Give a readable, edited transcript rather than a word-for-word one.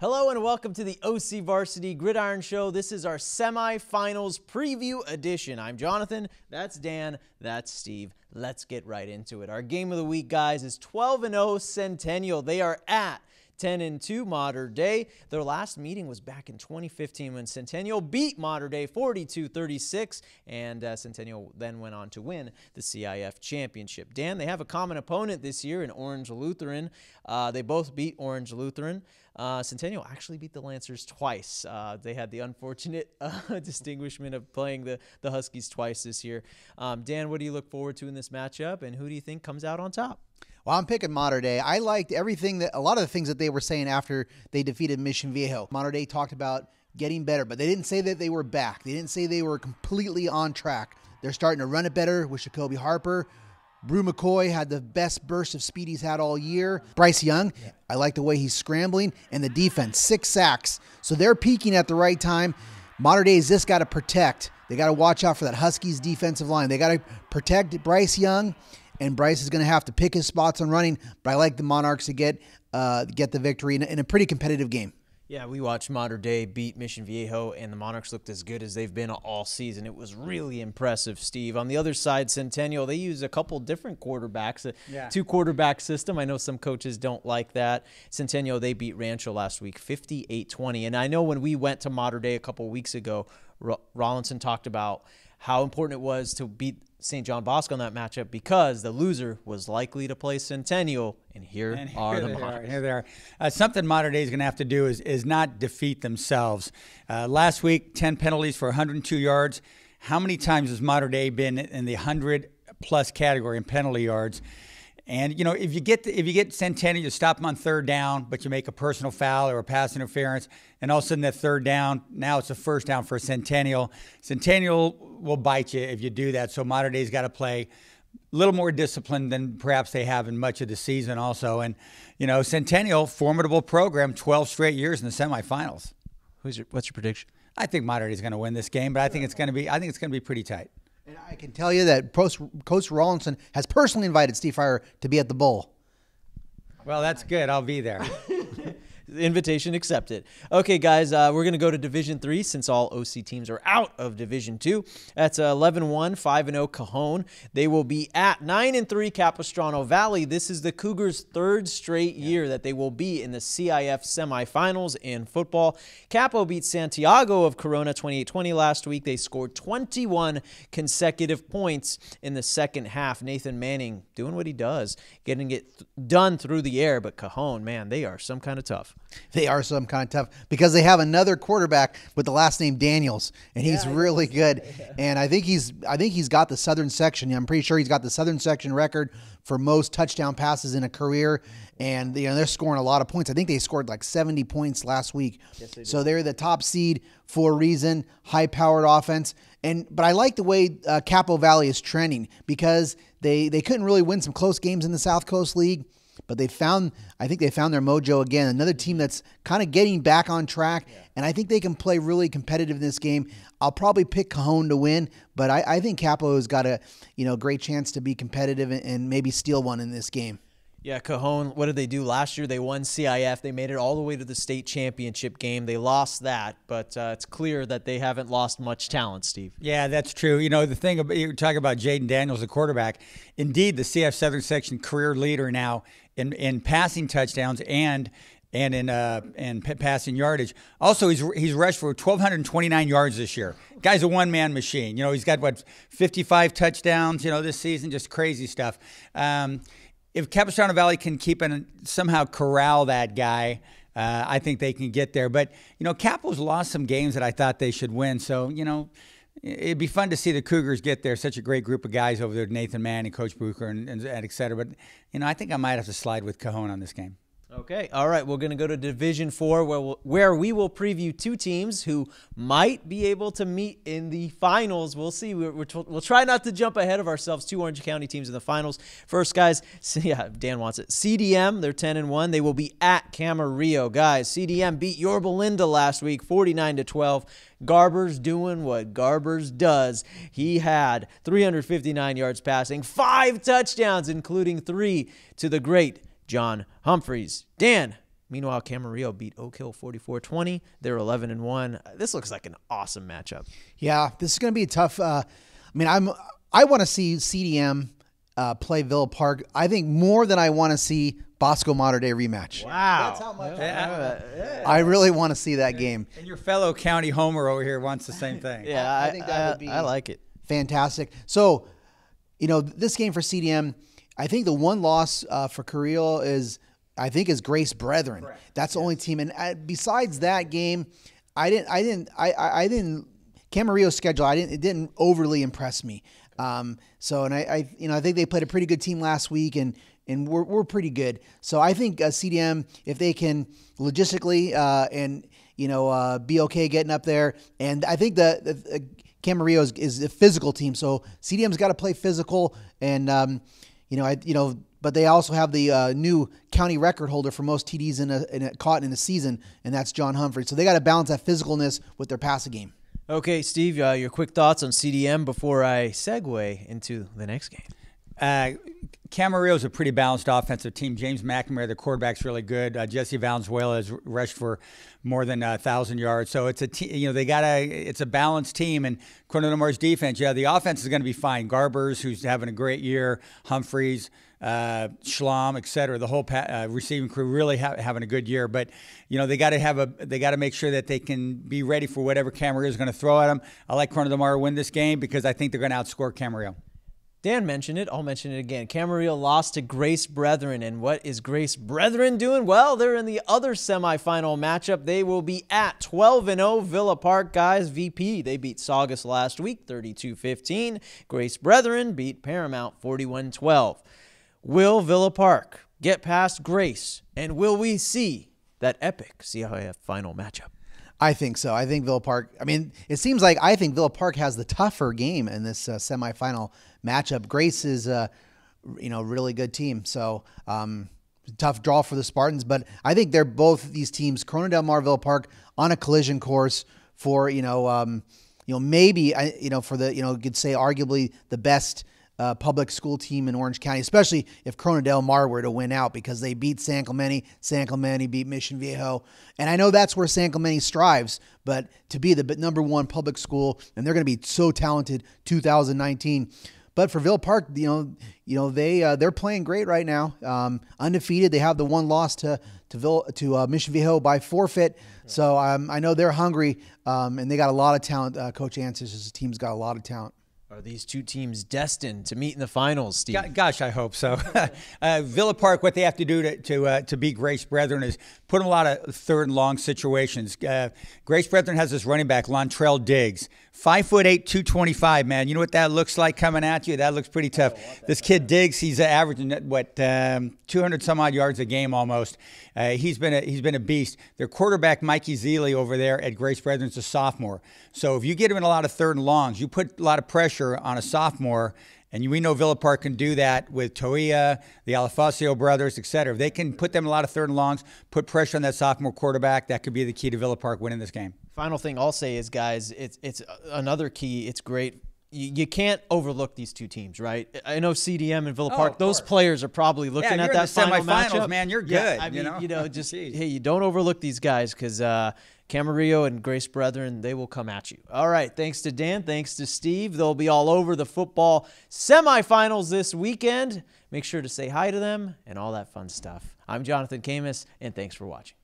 Hello and welcome to the OCVarsity Gridiron Show. This is our semifinals preview edition. I'm Jonathan, that's Dan, that's Steve. Let's get right into it. Our game of the week, guys, is 12-0 Centennial. They are at 10-2 Mater Dei. Their last meeting was back in 2015 when Centennial beat Mater Dei 42-36, and Centennial then went on to win the CIF championship. Dan, they have a common opponent this year in Orange Lutheran. They both beat Orange Lutheran. Centennial actually beat the Lancers twice. They had the unfortunate distinguishment of playing the Huskies twice this year. Dan, what do you look forward to in this matchup, and who do you think comes out on top? Well, I'm picking Mater Dei. I liked everything a lot of the things that they were saying after they defeated Mission Viejo. Mater Dei talked about getting better, but they didn't say that they were back. They didn't say they were completely on track. They're starting to run it better with Jacoby Harper. Brew McCoy had the best burst of speed he's had all year. Bryce Young, I like the way he's scrambling. And the defense, 6 sacks. So they're peaking at the right time. Mater Dei's just got to protect. They got to watch out for that Huskies defensive line. They got to protect Bryce Young. And Bryce is going to have to pick his spots on running, but I like the Monarchs to get the victory in a pretty competitive game. Yeah, we watched Mater Dei beat Mission Viejo, and the Monarchs looked as good as they've been all season. It was really impressive, Steve. On the other side, Centennial, they use a couple different quarterbacks, two-quarterback system. I know some coaches don't like that. Centennial, they beat Rancho last week 58-20. And I know when we went to Mater Dei a couple weeks ago, Rollinson talked about how important it was to beat St. John Bosco in that matchup because the loser was likely to play Centennial, and here are the Monarchs. Here they are. Something Mater Dei is going to have to do is not defeat themselves. Last week, 10 penalties for 102 yards. How many times has Mater Dei been in the 100-plus category in penalty yards? And, you know, if you get Centennial, you stop them on third down, but you make a personal foul or a pass interference, and all of a sudden that third down, now it's a first down for Centennial. Centennial will bite you if you do that, so Mater Dei's got to play a little more disciplined than perhaps they have in much of the season also. And, you know, Centennial, formidable program, 12 straight years in the semifinals. What's your prediction? I think Mater Dei's going to win this game, but I think it's going to be pretty tight. And I can tell you that Coach Rollinson has personally invited Steve Fryer to be at the bowl. Well, that's good. I'll be there. Invitation accepted. Okay, guys, we're going to go to Division 3 since all OC teams are out of Division 2. That's 11-1, 5-0 Cajon. They will be at 9-3 Capistrano Valley. This is the Cougars' third straight year that they will be in the CIF semifinals in football. Capo beat Santiago of Corona 28-20 last week. They scored 21 consecutive points in the second half. Nathan Manning doing what he does, getting it done through the air, but Cajon, man, they are some kind of tough. They are some kind of tough because they have another quarterback with the last name Daniels, and he's really good. And I think he's got the Southern Section. I'm pretty sure he's got the Southern Section record for most touchdown passes in a career. And they're scoring a lot of points. I think they scored like 70 points last week. Yes, they did. So they're the top seed for a reason. High-powered offense. But I like the way Capo Valley is trending because they couldn't really win some close games in the South Coast League. But I think they found their mojo again. Another team that's kind of getting back on track, and I think they can play really competitive in this game. I'll probably pick Cajon to win, but I think Capo has got a great chance to be competitive and maybe steal one in this game. Yeah, Cajon, what did they do last year? They won CIF. They made it all the way to the state championship game. They lost that, but it's clear that they haven't lost much talent, Steve. Yeah, that's true. You know, the thing about, you're talking about Jaden Daniels, the quarterback. Indeed, the CF Southern Section career leader now in passing touchdowns and in passing yardage. Also, he's rushed for 1,229 yards this year. Guy's a one-man machine. You know, he's got, 55 touchdowns, this season, just crazy stuff. If Capistrano Valley can somehow corral that guy, I think they can get there. But, Capo's lost some games that I thought they should win. So, it'd be fun to see the Cougars get there. Such a great group of guys over there, Nathan Mann and Coach Bucher and et cetera. But, I think I might have to slide with Cajon on this game. Okay. All right. We're going to go to Division 4 where we will preview two teams who might be able to meet in the finals. We'll see. We'll try not to jump ahead of ourselves. Two Orange County teams in the finals. First, guys, yeah, Dan wants it. CDM, they're 10-1. They will be at Camarillo. Guys, CDM beat Yorba Linda last week, 49-12. Garber's doing what Garber's does. He had 359 yards passing, 5 touchdowns, including 3 to the great John Humphreys. Dan, Meanwhile, Camarillo beat Oak Hill 44-20. They're 11-1. This looks like an awesome matchup. Yeah, this is going to be a tough. I want to see CDM play Villa Park. I think more than I want to see Bosco Mater Dei rematch. Wow. That's how much I really want to see that game. And your fellow county homer over here wants the same thing. Yeah, I think that would be. I like it. Fantastic. So, this game for CDM, I think the one loss for Camarillo is Grace Brethren. Correct. That's the only team. And besides that game, Camarillo's schedule, it didn't overly impress me. I think they played a pretty good team last week, and we're pretty good. So I think CDM, if they can logistically be okay getting up there, and I think the Camarillo is a physical team, so CDM's got to play physical, and but they also have the new county record holder for most TDs caught in a season, and that's John Humphrey. So they got to balance that physicalness with their passing game. Okay, Steve, your quick thoughts on CDM before I segue into the next game. Camarillo is a pretty balanced offensive team. James McNamara, the quarterback's really good. Jesse Valenzuela has rushed for more than 1,000 yards. So it's it's a balanced team. And Corona Del Mar's defense, the offense is going to be fine. Garbers, who's having a great year, Humphreys, Schlom, et cetera. The whole receiving crew really having a good year. But they got to make sure that they can be ready for whatever Camarillo is going to throw at them. I like Corona Del Mar to win this game because I think they're going to outscore Camarillo. Dan mentioned it. I'll mention it again. Camarillo lost to Grace Brethren. And what is Grace Brethren doing? Well, they're in the other semifinal matchup. They will be at 12-0 Villa Park, guys. VP, they beat Saugus last week, 32-15. Grace Brethren beat Paramount, 41-12. Will Villa Park get past Grace? And will we see that epic CIF final matchup? I think so. I think Villa Park, it seems like I think Villa Park has the tougher game in this semifinal matchup. Grace is a really good team. So tough draw for the Spartans, but I think they're both these teams, Corona Del Mar, Villa Park, on a collision course for, maybe, for the, you could say arguably the best public school team in Orange County, especially if Corona Del Mar were to win out because they beat San Clemente. San Clemente beat Mission Viejo. And I know that's where San Clemente strives, but to be the number one public school, and they're going to be so talented 2019. But for Villa Park, they're playing great right now. Undefeated. They have the one loss to Mission Viejo by forfeit. So I know they're hungry, and they got a lot of talent. Coach Ansys' team's got a lot of talent. Are these two teams destined to meet in the finals, Steve? Gosh, I hope so. Villa Park, what they have to do to beat Grace Brethren is put them in a lot of third and long situations. Grace Brethren has this running back, Lontrell Diggs, 5'8", 225, man. You know what that looks like coming at you? That looks pretty tough. This kid Diggs, he's averaging 200 some odd yards a game almost. He's been a beast. Their quarterback, Mikey Zealy, over there at Grace Brethren's a sophomore. So if you get him in a lot of third and longs, you put a lot of pressure on a sophomore, and we know Villa Park can do that with Toia, the Alafasio brothers, et cetera. If they can put them in a lot of third and longs, put pressure on that sophomore quarterback, that could be the key to Villa Park winning this game. Final thing I'll say is, guys, it's another key. It's great. You can't overlook these two teams, right? I know CDM and Villa Park; those players are probably looking at that final matchup. Man, you're good. Yeah, just hey, you don't overlook these guys because Camarillo and Grace Brethren, they will come at you. All right, thanks to Dan, thanks to Steve. They'll be all over the football semifinals this weekend. Make sure to say hi to them and all that fun stuff. I'm Jonathan Khamis, and thanks for watching.